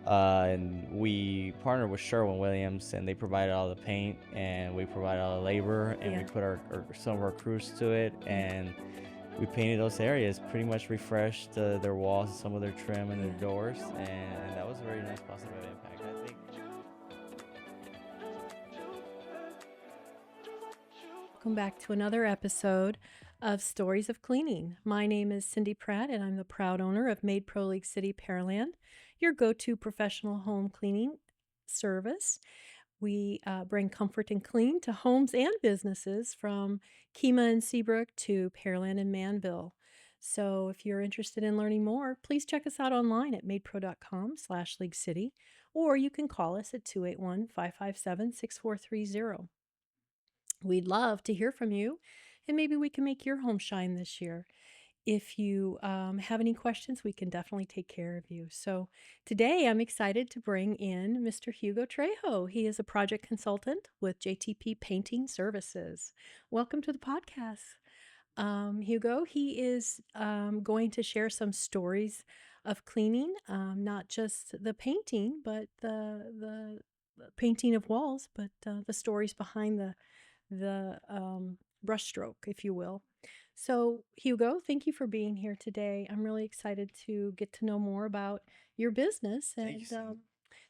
And we partnered with Sherwin-Williams, and they provided all the paint, and we provided all the labor, and we Yeah. put some of our crews to it, Yeah. and we painted those areas, pretty much refreshed their walls, some of their trim and their Yeah. doors, and that was a very nice positive impact, I think. Welcome back to another episode of Stories of Cleaning. My name is Cindy Pratt, and I'm the proud owner of MaidPro League City, Pearland, your go-to professional home cleaning service. We bring comfort and clean to homes and businesses from Kemah and Seabrook to Pearland and Manville. So if you're interested in learning more, please check us out online at maidpro.com/League City, or you can call us at 281-557-6430. We'd love to hear from you, and maybe we can make your home shine this year. If you have any questions, we can definitely take care of you. So today I'm excited to bring in Mr. Hugo Trejo. He is a project consultant with JTP Painting Services. Welcome to the podcast. Hugo, he is going to share some stories of cleaning, not just the painting, but the painting of walls, but the stories behind the brushstroke, if you will. So, Hugo, thank you for being here today. I'm really excited to get to know more about your business. Thank you, And Cindy.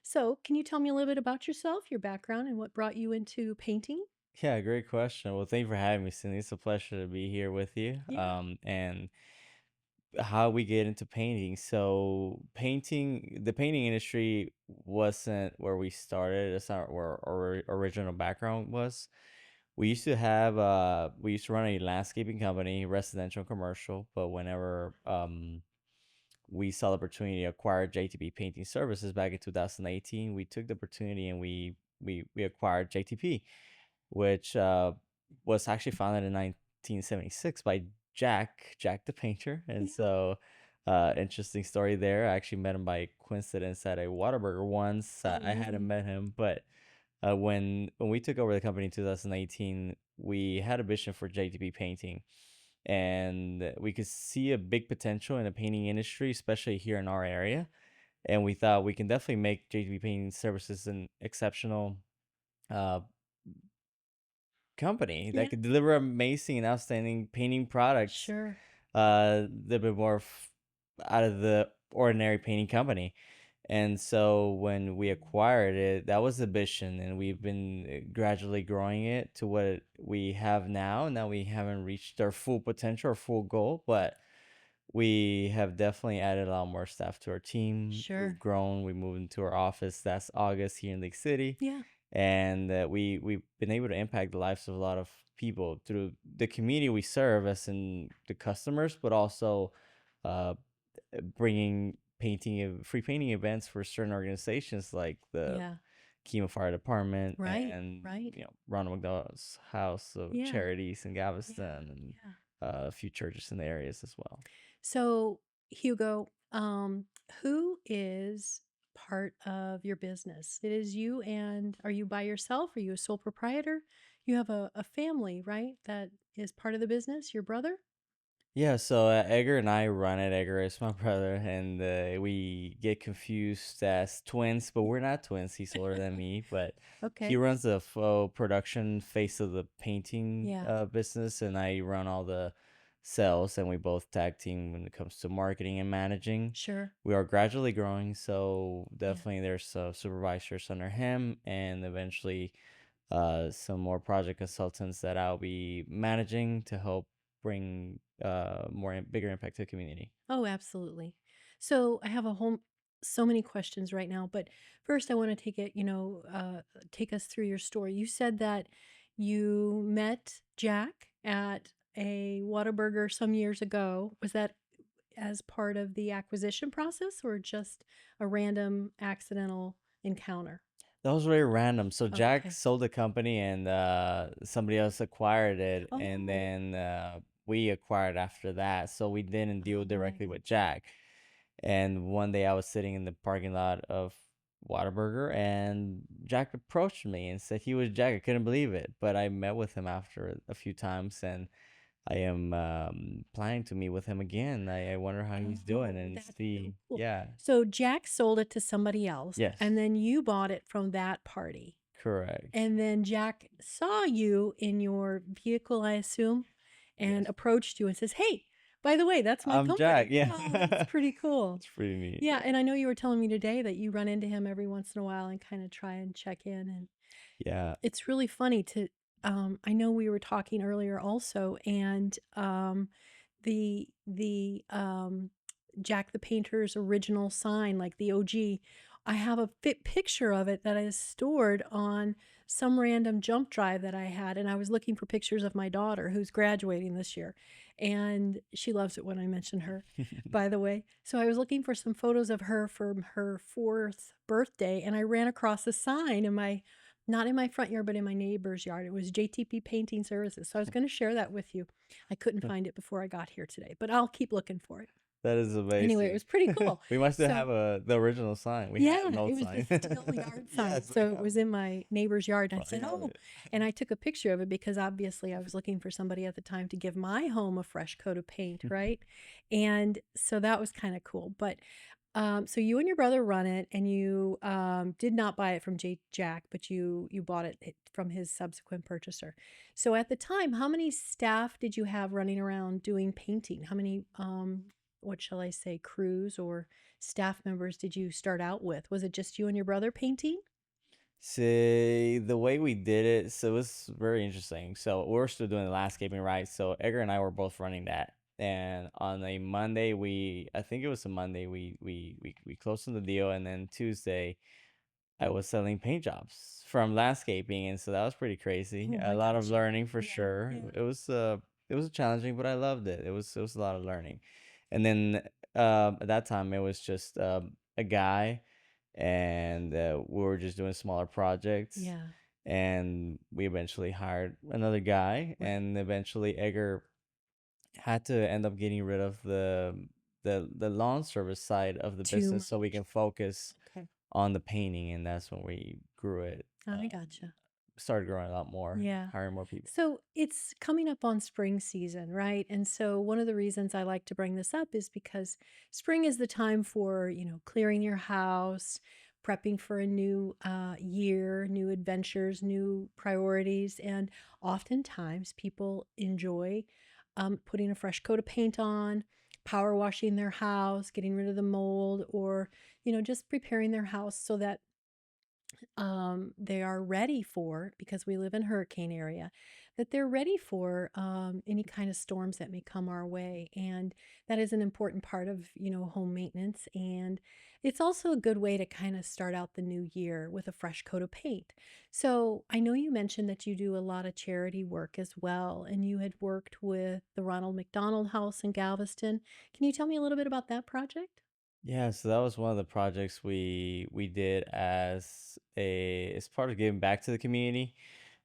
so, can you tell me a little bit about yourself, your background, and what brought you into painting? Yeah, great question. Well, thank you for having me, Cindy. It's a pleasure to be here with you. Yeah. And how we get into painting. So the painting industry wasn't where we started. It's not where our original background was. We used to run a landscaping company, residential and commercial, but whenever we saw the opportunity to acquire JTP Painting Services back in 2018, we took the opportunity and we acquired JTP, which was actually founded in 1976 by Jack the painter. And Yeah. so interesting story there. I actually met him by coincidence at a Whataburger once. Oh, I hadn't really? met him, but when we took over the company in 2018, we had a vision for JTP Painting, and we could see a big potential in the painting industry, especially here in our area. And we thought we can definitely make JTP Painting Services an exceptional uh, company Yeah. that could deliver amazing and outstanding painting products, Sure. a little bit more out of the ordinary painting company. And so when we acquired it, that was the vision, and we've been gradually growing it to what we have now. Now we haven't reached our full potential or full goal, but we have definitely added a lot more staff to our team. We've Sure. grown. We moved into our office last August here in Lake City, Yeah. and we've been able to impact the lives of a lot of people through the community we serve, as in the customers, but also uh, bringing free painting events for certain organizations like the Yeah. Kemah Fire Department Right. and Right. Ronald McDonald's House of Yeah. Charities in Yeah. Galveston, and Yeah. a few churches in the areas as well. So, Hugo, who is part of your business? It is you, and are you by yourself? Are you a sole proprietor? You have a family, right? That is part of the business, your brother? Yeah, so Edgar and I run it. Edgar is my brother, and we get confused as twins, but we're not twins. He's older than me, but he Okay. runs the full production face of the painting Yeah. business, and I run all the sales, and we both tag team when it comes to marketing and managing. Sure. We are gradually growing, so Yeah. definitely there's supervisors under him, and eventually some more project consultants that I'll be managing to help bring bigger impact to the community. Oh, absolutely. So I have so many questions right now, but first I want to take us through your story. You said that you met Jack at a Whataburger some years ago. Was that as part of the acquisition process or just a random accidental encounter? That was very random. So Jack Okay. sold the company, and somebody else acquired it, and Oh, then we acquired after that. So we didn't deal right. directly with Jack. And one day I was sitting in the parking lot of Whataburger, and Jack approached me and said he was Jack. I couldn't believe it, but I met with him after a few times, and I am planning to meet with him again. I wonder how he's doing Oh, and that's so see. cool. Yeah, So Jack sold it to somebody else, yes, and then you bought it from that party. correct. And then Jack saw you in your vehicle, I assume, and Yes, approached you and says, "Hey, by the way, that's my I'm Jack. company." Yeah, Oh, that's pretty cool. it's pretty neat. Yeah, and I know you were telling me today that you run into him every once in a while and kind of try and check in, and Yeah, it's really funny to I know we were talking earlier also, and the Jack the Painter's original sign, like the OG, I have a picture of it that is stored on some random jump drive that I had, and I was looking for pictures of my daughter who's graduating this year, and she loves it when I mention her, by the way. So I was looking for some photos of her from her 4th birthday, and I ran across a sign in my not in my front yard, but in my neighbor's yard. It was JTP Painting Services. So I was going to share that with you. I couldn't find it before I got here today, but I'll keep looking for it. that is Anyway, it amazing. was pretty cool. We must still So, have the original sign. We have yeah, an it old was the sign. steel yard sign. Yes, we So it have was it in my neighbor's yard. And I said, front of "Oh," it. and I took a picture of it because obviously I was looking for somebody at the time to give my home a fresh coat of paint, right? And so that was kind of cool. But so you and your brother run it, and you did not buy it from Jack, but you bought it from his subsequent purchaser. So at the time, how many staff did you have running around doing painting? How many what shall I say, crews or staff members did you start out with? Was it just you and your brother painting? See, the way we did it, so it was very interesting. So we're still doing the landscaping, right? So Edgar and I were both running that. And on a Monday, I think it was a Monday, we closed on the deal, and then Tuesday, I was selling paint jobs from landscaping, and so that was pretty crazy. Oh A my lot of gosh, yeah, learning for yeah, sure. yeah. It was challenging, but I loved it. It was a lot of learning. And then at that time, it was just a guy, and we were just doing smaller projects. Yeah, And we eventually hired another guy, right. and eventually Edgar had to end up getting rid of the lawn service side of the Too business so we much. can focus Okay. on the painting, and that's when we grew it. I gotcha. Started growing a lot more, Yeah. hiring more people. So it's coming up on spring season, right? And so one of the reasons I like to bring this up is because spring is the time for, clearing your house, prepping for a new year, new adventures, new priorities. And oftentimes people enjoy putting a fresh coat of paint on, power washing their house, getting rid of the mold, or, just preparing their house so that they are ready for, because we live in hurricane area, that they're ready for any kind of storms that may come our way. And that is an important part of, home maintenance. And it's also a good way to kind of start out the new year with a fresh coat of paint. So I know you mentioned that you do a lot of charity work as well, and you had worked with the Ronald McDonald House in Galveston. Can you tell me a little bit about that project? Yeah, so that was one of the projects we did as part of giving back to the community.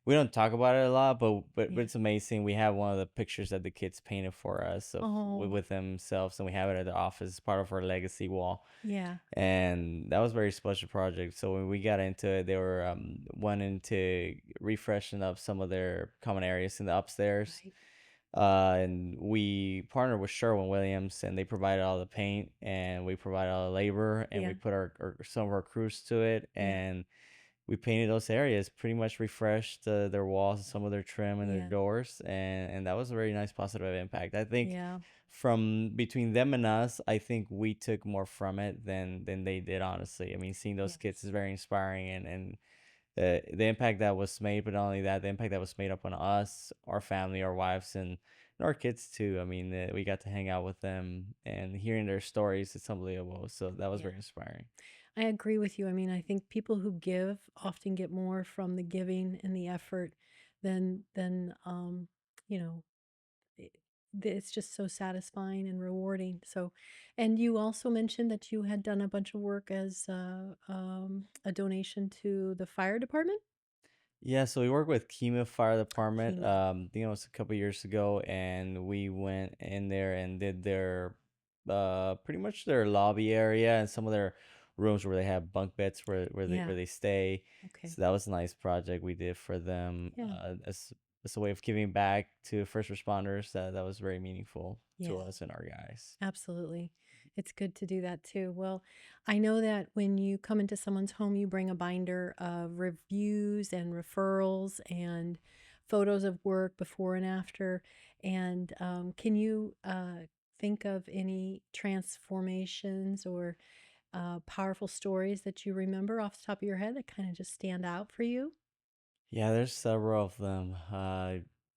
We don't talk about it a lot, but Yeah. it's amazing. We have one of the pictures that the kids painted for us of Oh, with themselves, and we have it at the office as part of our legacy wall. yeah. And that was a very special project. So when we got into it, they were wanting to refreshen up some of their common areas in the upstairs. Right. And we partnered with Sherwin-Williams, and they provided all the paint, and we provided all the labor, and we Yeah. put our some of our crews to it, Yeah. and we painted those areas, pretty much refreshed their walls and some of their trim and their Yeah. doors, and that was a very nice positive impact. I think Yeah. from between them and us, I think we took more from it than they did. Honestly, I mean, seeing those kids Yes. is very inspiring, and the impact that was made, but not only that, the impact that was made upon us, our family, our wives, and our kids too. I mean, we got to hang out with them and hearing their stories. It's unbelievable. So that was Yeah. very inspiring. I agree with you. I mean, I think people who give often get more from the giving and the effort than you know, it, it's just so satisfying and rewarding. So, and you also mentioned that you had done a bunch of work as a donation to the fire department. Yeah, so we work with Kima Fire Department. Kima. It was a couple years ago, and we went in there and did their, pretty much their lobby area and some of their rooms where they have bunk beds where Yeah. they stay. Okay. So that was a nice project we did for them. Yeah. as a way of giving back to first responders. That was very meaningful Yeah. to us and our guys. Absolutely. It's good to do that too. Well, I know that when you come into someone's home, you bring a binder of reviews and referrals and photos of work before and after. And can you think of any transformations or powerful stories that you remember off the top of your head that kind of just stand out for you? Yeah, there's several of them.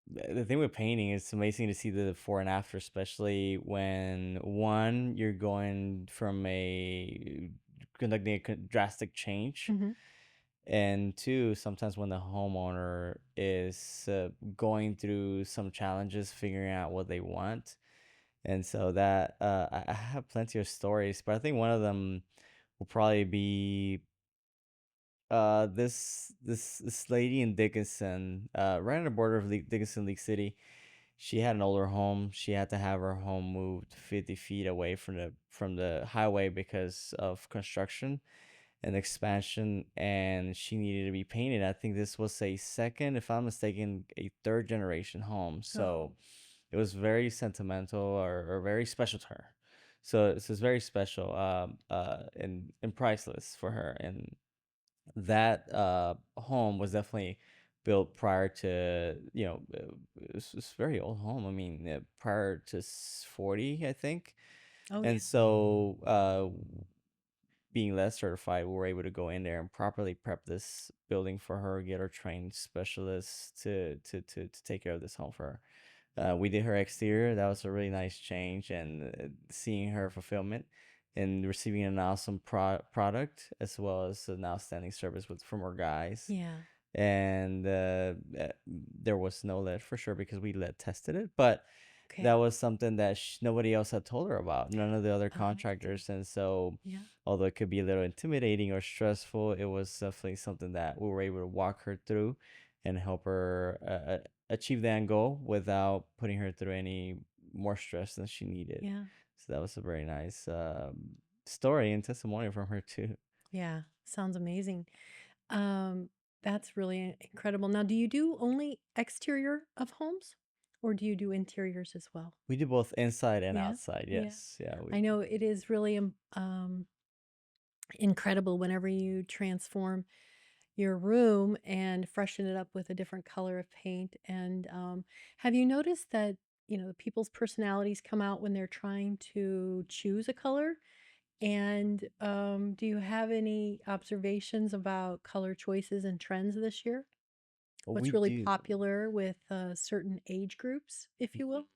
The thing with painting, it's amazing to see the before and after, especially when one, you're going from a conducting a drastic change, Hmm. and two, sometimes when the homeowner is going through some challenges, figuring out what they want. And so that I have plenty of stories, but I think one of them will probably be this lady in Dickinson, right on the border of Dickinson, League City. She had an older home. She had to have her home moved 50 feet away from the highway because of construction and expansion, and she needed to be painted. I think this was a second, if I'm mistaken, a third generation home. Oh, So it was very sentimental, or very special to her. So it's very special, and priceless for her. And that home was definitely built prior to, it's a very old home. I mean, prior to 40, I think. oh yeah, And so being less certified, we were able to go in there and properly prep this building for her, get her trained specialists to take care of this home for her. We did her exterior. That was a really nice change, and seeing her fulfillment and receiving an awesome product, as well as an outstanding service from our guys. yeah. And there was no lead for sure because we lead tested it, but Okay. that was something that nobody else had told her about, none of the other Oh, I see. contractors. And so, Yeah, although it could be a little intimidating or stressful, it was definitely something that we were able to walk her through and help her achieve the end goal without putting her through any more stress than she needed. yeah. So that was a very nice story and testimonial from her too. Yeah, sounds amazing. Um, that's really incredible. Now, do you do only exterior of homes or do you do interiors as well? We do both inside and Yeah. outside. Yeah. Yes. Yeah. I know it is really incredible whenever you transform your room and freshen it up with a different color of paint. And have you noticed that, people's personalities come out when they're trying to choose a color? And do you have any observations about color choices and trends this year? We What's really do. popular with certain age groups, if you will?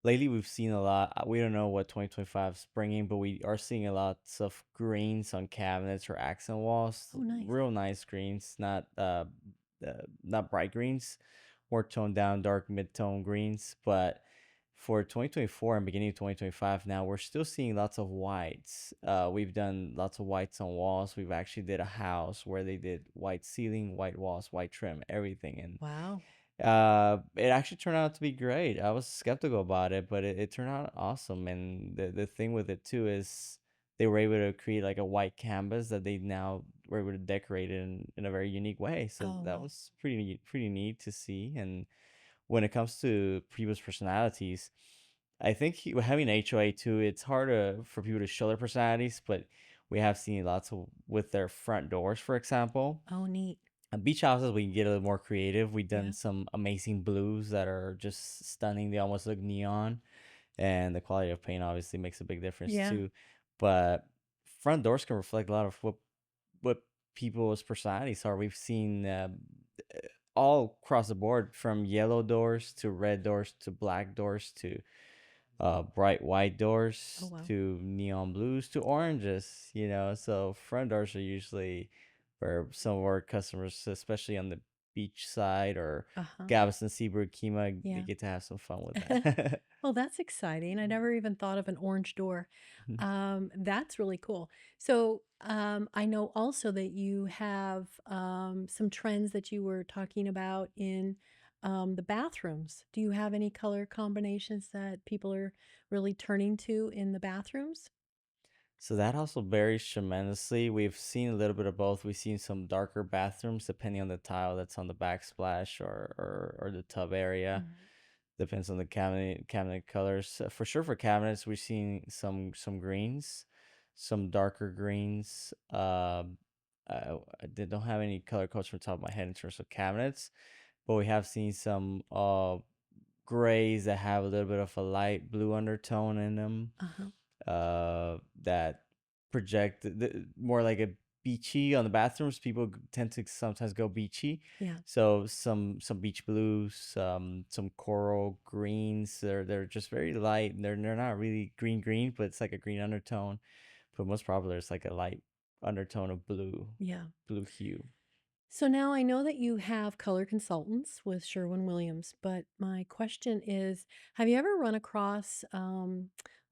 Lately, we've seen a lot. We don't know what 2025 is bringing, but we are seeing a lot of greens on cabinets or accent walls. Oh, nice. Real nice greens, not bright greens, more toned down, dark mid-tone greens. But for 2024 and beginning of 2025, now we're still seeing lots of whites. We've done lots of whites on walls. We've actually did a house where they did white ceiling, white walls, white trim, everything, and Wow. it actually turned out to be great. I was skeptical about it, but it turned out awesome. And the thing with it too is they were able to create like a white canvas that they now were able to decorate in a very unique way. So Oh, that wow. was pretty neat to see. And when it comes to people's personalities, I think having HOA too, it's harder for people to show their personalities, but we have seen lots of with their front doors, for example. Oh, neat. Beach houses, we can get a little more creative. We've done Yeah. some amazing blues that are just stunning. They almost look neon, and the quality of paint obviously makes a big difference Yeah. too. But front doors can reflect a lot of what people's personalities are. We've seen all across the board, from yellow doors to red doors to black doors to bright white Oh, doors wow. to neon blues to oranges, so front doors are usually for some of our customers, especially on the beach side or Uh-huh. Galveston, Seabrook, Kima. They Yeah. get to have some fun with that. Well, that's exciting. I never even thought of an orange door. That's really cool. So, I know also that you have some trends that you were talking about in the bathrooms. Do you have any color combinations that people are really turning to in the bathrooms? So that also varies tremendously. We've seen a little bit of both. We've seen some darker bathrooms depending on the tile that's on the backsplash or the tub area. Mhm. Depends on the cabinet colors. For sure, for cabinets, we've seen some greens, some darker greens. I don't have any color codes from the top of my head in terms of cabinets, but we have seen some grays that have a little bit of a light blue undertone in them, Uh-huh. that project more like a beachy on the bathrooms. People tend to sometimes go beachy, Yeah. so some beach blues, some coral greens. They're just very light. They're not really green, but it's like a green undertone. But most popular is like a light undertone of Yeah. blue hue. So now I know that you have color consultants with Sherwin-Williams, but my question is, have you ever run across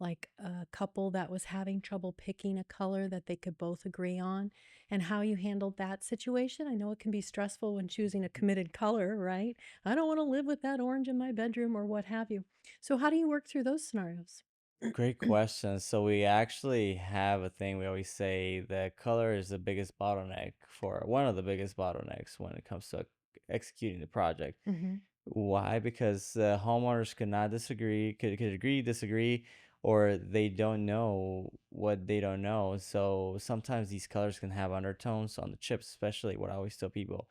like a couple that was having trouble picking a color that they could both agree on, and how you handled that situation? I know it can be stressful when choosing a committed color, right? I don't want to live with that orange in my bedroom or what have you. So how do you work through those scenarios? Great question. So we actually have a thing we always say that color is the biggest bottleneck for one of the biggest bottlenecks when it comes to executing the project. Mm-hmm. Why? Because homeowners could not disagree, could agree, disagree, or they don't know what they don't know. So sometimes these colors can have undertones on the chips, especially what I always tell people.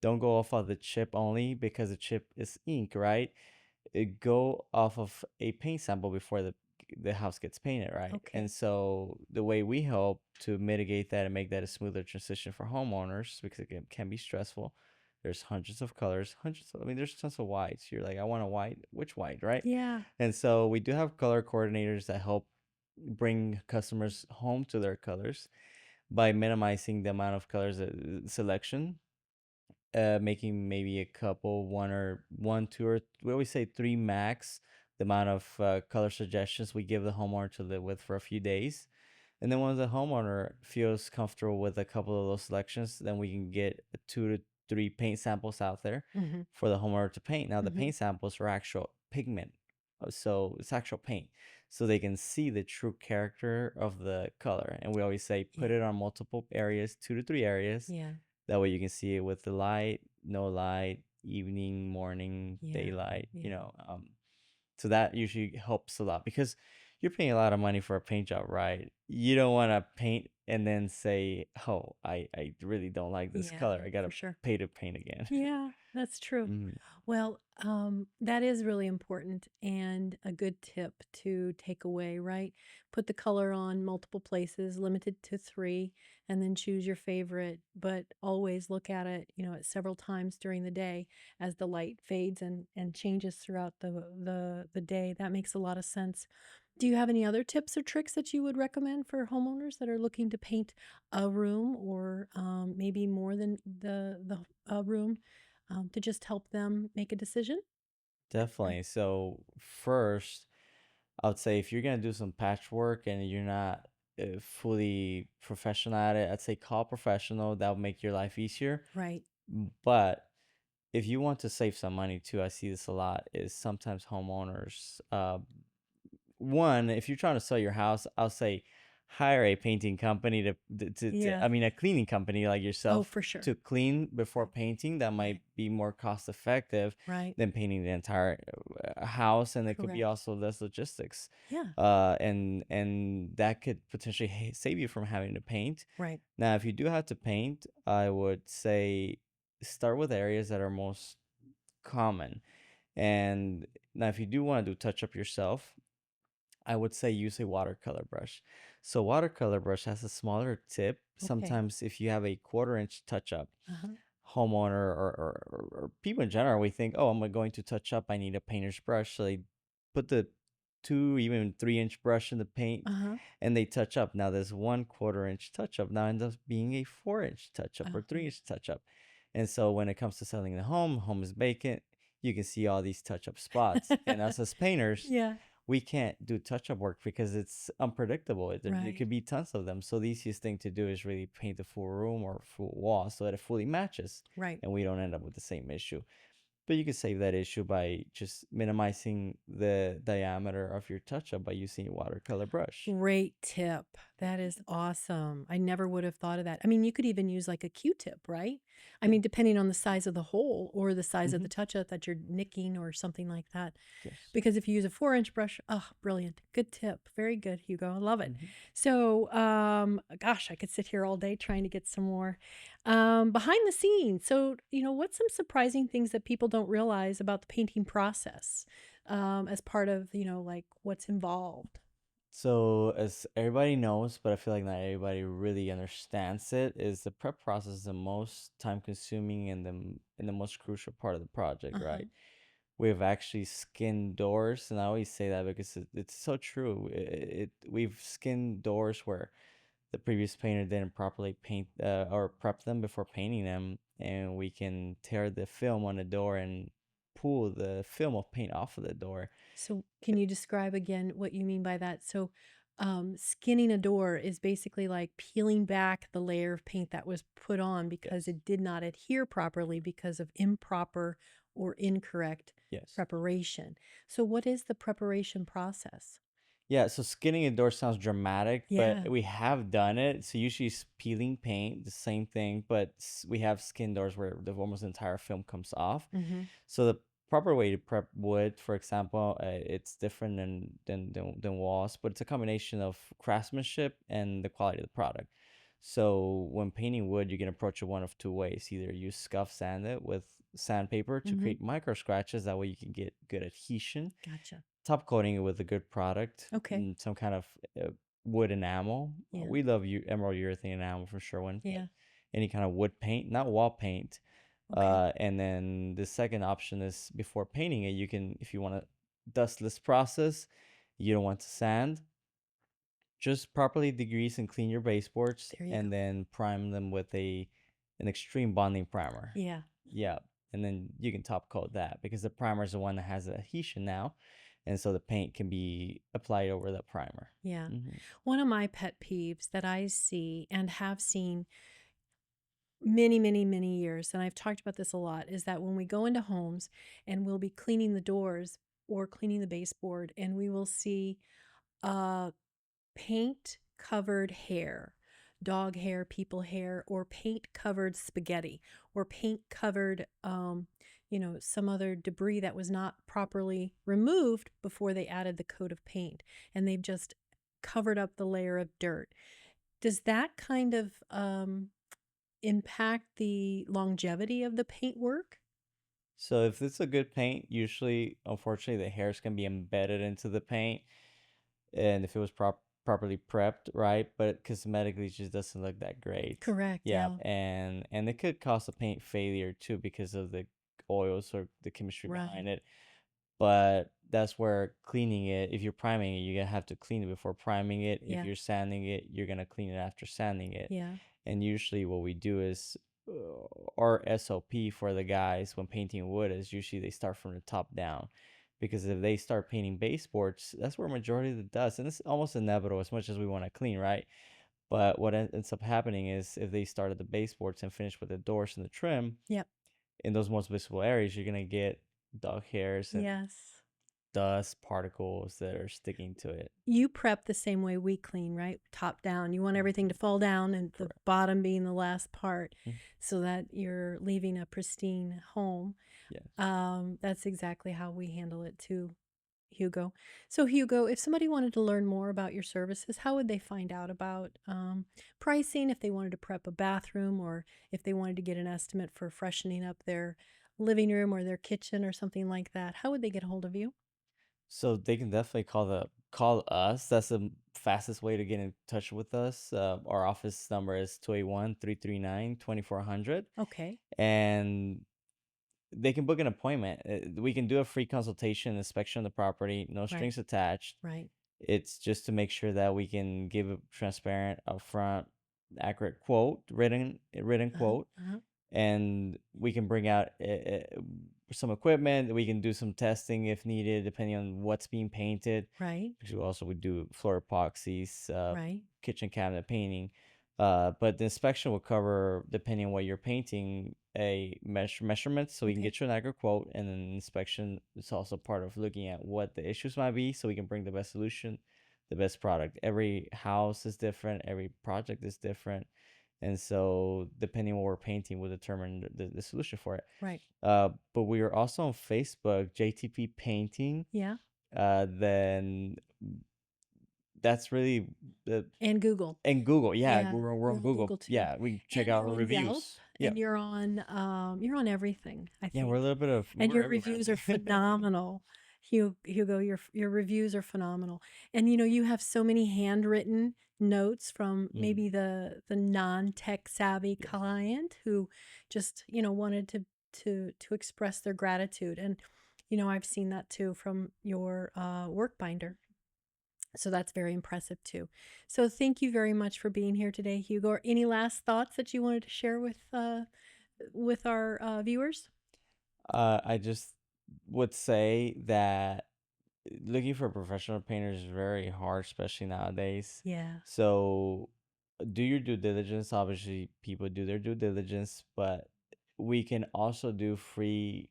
Don't go off of the chip only because the chip is ink, right? It go off of a paint sample before the house gets painted, right? And Okay. so the way we help to mitigate that and make that a smoother transition for homeowners, because it can be stressful. There's hundreds of colors, I mean, there's tons of whites. You're like, I want a white. Which white, right? Yeah. And so we do have color coordinators that help bring customers home to their colors by minimizing the amount of colors selection, making maybe a couple, one, two, or we always say three max, the amount of color suggestions we give the homeowner to live with for a few days. And then when the homeowner feels comfortable with a couple of those selections, then we can get 2 to 3 paint samples out there Mm-hmm. for the homeowner to paint. Now, the Mm-hmm. paint samples are actual pigment, so it's actual paint. So they can see the true character of the color. And we always say put Yeah. it on multiple areas, 2 to 3 areas. Yeah. That way you can see it with the light, no light, evening, morning, Yeah. daylight, Yeah. so that usually helps a lot because you're paying a lot of money for a paint job, right? You don't want to paint and then say, "Oh, I really don't like this Yeah. color. I gotta For sure. pay to paint again." Yeah, that's true. Mm, Well, that is really important and a good tip to take away, right? Put the color on multiple places, limited to three, and then choose your favorite. But always look at it, at several times during the day as the light fades and changes throughout the day. That makes a lot of sense. Do you have any other tips or tricks that you would recommend for homeowners that are looking to paint a room or maybe more than the room to just help them make a decision? definitely. So first, I would say if you're gonna do some patchwork and you're not fully professional at it, I'd say call a professional. That will make your life easier. Right. But if you want to save some money too, I see this a lot, is sometimes homeowners, one, if you're trying to sell your house, I'll say hire a painting company Yeah. I mean, a cleaning company like Oh, yourself for sure. to clean before Right. painting. That might Right. be more cost effective Right. than painting the entire house, and it could be Correct. also less logistics. Yeah. And that could potentially save you from having to paint. Right. Now, if you do have to paint, I would say start with areas that are most common. And now, if you do want to do touch up yourself, I would say use a watercolor brush. So watercolor brush has a smaller tip. Okay. Sometimes if you have a 1/4 inch touch up, Uh-huh. homeowner or people in general, we think, oh, I'm going to touch up. I need a painter's brush. So they put the 2, even 3 inch brush in the paint Uh-huh. and they touch up. Now this 1/4 inch touch up now ends up being a 4 inch touch up or Uh-huh. 3 inch touch up. And so when it comes to selling the home is vacant. You can see all these touch up spots. And us as painters, Yeah. we can't do touch up work because it's unpredictable. There Right. could be tons of them. So the easiest thing to do is really paint the full room or full wall so that it fully matches Right. and we don't end up with the same issue. But you can save that issue by just minimizing the diameter of your touch up by using a watercolor brush. Great tip. That is awesome. I never would have thought of that. I mean, you could even use like a Q-tip, right? I Yeah. mean, depending on the size of the hole or the size of the Hmm. touch-up that you're nicking or something like that. Yes. Because if you use a 4-inch brush, oh, brilliant. Good tip. Very good, Hugo. I love it. Hmm. So, gosh, I could sit here all day trying to get some more behind the scenes. So, what's some surprising things that people don't realize about the painting process as part of, like what's involved? So, as everybody knows, but I feel like not everybody really understands it, is the prep process is the most time consuming and the most crucial part of the project, Uh-huh. right? We've actually skinned doors, and I always say that because it's so true. We've skinned doors where the previous painter didn't properly paint or prep them before painting them, and we can tear the film on the door and pull the film of paint off of the door. So, can you describe again what you mean by that? So, skinning a door is basically like peeling back the layer of paint that was put on because Yes. it did not adhere properly because of improper or incorrect Yes. preparation. So, what is the preparation process? Yeah, so skinning a door sounds dramatic, but Yeah. we have done it. So usually it's peeling paint, the same thing, but we have skin doors where the almost entire film comes off. Mm-hmm. So the proper way to prep wood, for example, it's different than walls, but it's a combination of craftsmanship and the quality of the product. So when painting wood, you can approach it one of two ways: either use scuff sand it with sandpaper to Mm-hmm. create micro scratches, that way you can get good adhesion. Gotcha. Top coating it with a good product, Okay. some kind of wood enamel. Yeah. We love emerald urethane enamel for sure one, but Yeah. any kind of wood paint, not wall paint. Okay. And then the second option is before painting it, you can, if you want a dustless process, you don't want to sand, just properly degrease and clean your baseboards, There you go. and then prime them with an extreme bonding primer. Yeah. Yeah, and then you can top coat that because the primer is the one that has the adhesion now, and so the paint can be applied over the primer. Yeah. Hmm. One of my pet peeves that I see and have seen many, many, many years, and I've talked about this a lot, is that when we go into homes and we'll be cleaning the doors or cleaning the baseboard, and we will see uh, paint covered hair, dog hair, people hair, or paint covered spaghetti, or paint covered, some other debris that was not properly removed before they added the coat of paint, and they've just covered up the layer of dirt. Does that kind of impact the longevity of the paint work? So if it's a good paint, usually, unfortunately, the hairs can be embedded into the paint, and if it was properly prepped, right? But cosmetically, it just doesn't look that great. Correct, Yeah, yeah. and it could cause a paint failure too because of the oils or the chemistry behind Right. it. But that's where cleaning it, if you're priming it, you're gonna have to clean it before priming it. If Yeah. you're sanding it, you're gonna clean it after sanding it. Yeah. And usually what we do is our SOP for the guys when painting wood is usually they start from the top down. Because if they start painting baseboards, that's where majority of the dust, and it's almost inevitable as much as we want to clean, right? But what ends up happening is if they start at the baseboards and finish with the doors and the trim, Yep. in those most visible areas, you're gonna get dog hairs and Yes. dust particles that are sticking to it. You prep the same way we clean, right? Top down. You want everything Mhm. to fall down and the Correct. bottom being the last part Mhm. so that you're leaving a pristine home. Yes. That's exactly how we handle it too, Hugo. So, Hugo, if somebody wanted to learn more about your services, how would they find out about pricing if they wanted to prep a bathroom or if they wanted to get an estimate for freshening up their living room or their kitchen or something like that? How would they get a hold of you? So they can definitely call us. That's the fastest way to get in touch with us. Our office number is 281-339-2400, Okay. and they can book an appointment. We can do a free consultation, inspection of the property, no Right. strings attached. Right. It's just to make sure that we can give a transparent, upfront, accurate quote, written Uh-huh. quote, Uh-huh. and we can bring out some equipment. We can do some testing if needed, depending on what's being painted. Right. Because we also would do floor epoxies, Right. kitchen cabinet painting. But the inspection will cover, depending on what you're painting, a measurements, so we can Okay. get you an accurate quote, and then inspection is also part of looking at what the issues might be, so we can bring the best solution the best product. Every house is different, every project is different, and so depending on what we're painting will determine the solution for it. Right. But we are also on Facebook, JTP Painting. Yeah. Then that's really the And Google. and Google, yeah, Yeah, we're you're on on Google. Google too. Yeah, we check And out you're our on Yelp, reviews. Yeah, and you're on everything, I yeah, we're a think. little bit of And we're your everywhere, reviews I are think. phenomenal. Hugo, your reviews are phenomenal. And you have so many handwritten notes from Mm, maybe the non-tech savvy yes. client who just, wanted to express their gratitude. And I've seen that too from your work binder. So that's very impressive too. So thank you very much for being here today, Hugo. Or any last thoughts that you wanted to share with our viewers? I just would say that looking for a professional painter is very hard, especially nowadays. Yeah, So do your due diligence. Obviously, people do their due diligence, but we can also do free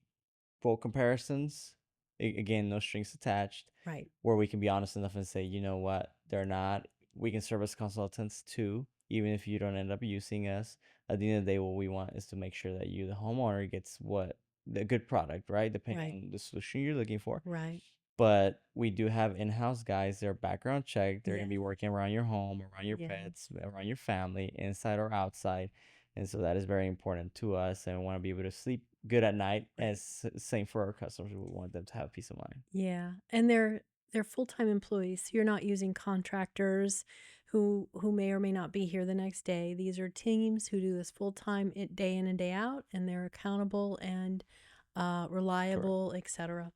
quote comparisons. Again, no strings attached, right, where we can be honest enough and say, you know what, they're not. We can serve as consultants too, even if you don't end up using us. At the end of the day, what we want is to make sure that you, the homeowner, gets what the good product, right? right, Depending on the solution you're looking for. right. But we do have in-house guys. They're background checked. They're gonna Yeah, be working around your home, around your yeah, pets, around your family, inside or outside. And so that is very important to us, and we want to be able to sleep good at night. right. As same for our customers, we want them to have peace of mind. Yeah, and they're full-time employees. So you're not using contractors who may or may not be here the next day. These are teams who do this full-time day in and day out, and they're accountable and Correct. reliable, etc.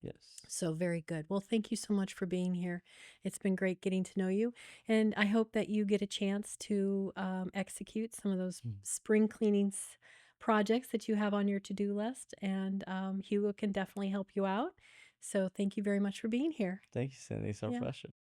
Yes. So very good. Well, thank you so much for being here. It's been great getting to know you, and I hope that you get a chance to execute some of those Mm. spring cleanings projects that you have on your to-do list. And Hugo can definitely help you out. So thank you very much for being here. Thank you, Cindy. It's our Yeah. pleasure.